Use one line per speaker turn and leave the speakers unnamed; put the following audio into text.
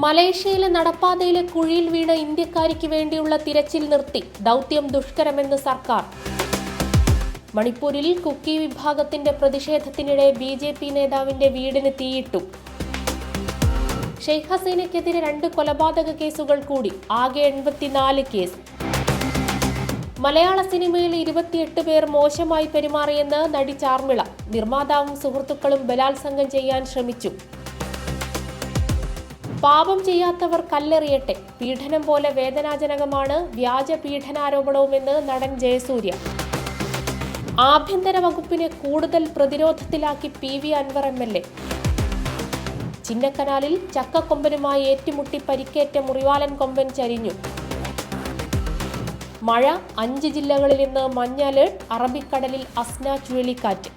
മലേഷ്യയിലെ നടപ്പാതയിലെ കുഴിയിൽ വീണ ഇന്ത്യക്കാരിക്ക് വേണ്ടിയുള്ള തിരച്ചിൽ നിർത്തി. ദൗത്യം ദുഷ്കരമെന്ന് സർക്കാർ. മണിപ്പൂരിൽ കുക്കി വിഭാഗത്തിന്റെ പ്രതിഷേധത്തിനിടെ BJP നേതാവിന്റെ വീടിന് തീയിട്ടു. ഷെയ്ഖ് ഹസീനയ്ക്കെതിരെ 2 കൊലപാതക കേസുകൾ കൂടി. ആകെ 84 കേസ്. മലയാള സിനിമയിൽ 28 പേർ മോശമായി പെരുമാറിയെന്ന് നടി ചാർമിള. നിർമ്മാതാവും സുഹൃത്തുക്കളും ബലാത്സംഗം ചെയ്യാൻ ശ്രമിച്ചു. പാപം ചെയ്യാത്തവർ കല്ലെറിയട്ടെ. പീഡനം പോലെ വേദനാജനകമാണ് വ്യാജ പീഡനാരോപണവുമെന്ന് നടൻ ജയസൂര്യ. ആഭ്യന്തര വകുപ്പിനെ കൂടുതൽ പ്രതിരോധത്തിലാക്കി PV അൻവർ MLA. ചിന്നക്കനാലിൽ ചക്കക്കൊമ്പനുമായി ഏറ്റുമുട്ടി പരിക്കേറ്റ മുറിവാലൻ കൊമ്പൻ ചരിഞ്ഞു. മഴ 5 ജില്ലകളിൽ ഇന്ന് മഞ്ഞ അലർട്ട്. അറബിക്കടലിൽ അസ്ന ചുഴലിക്കാറ്റ്.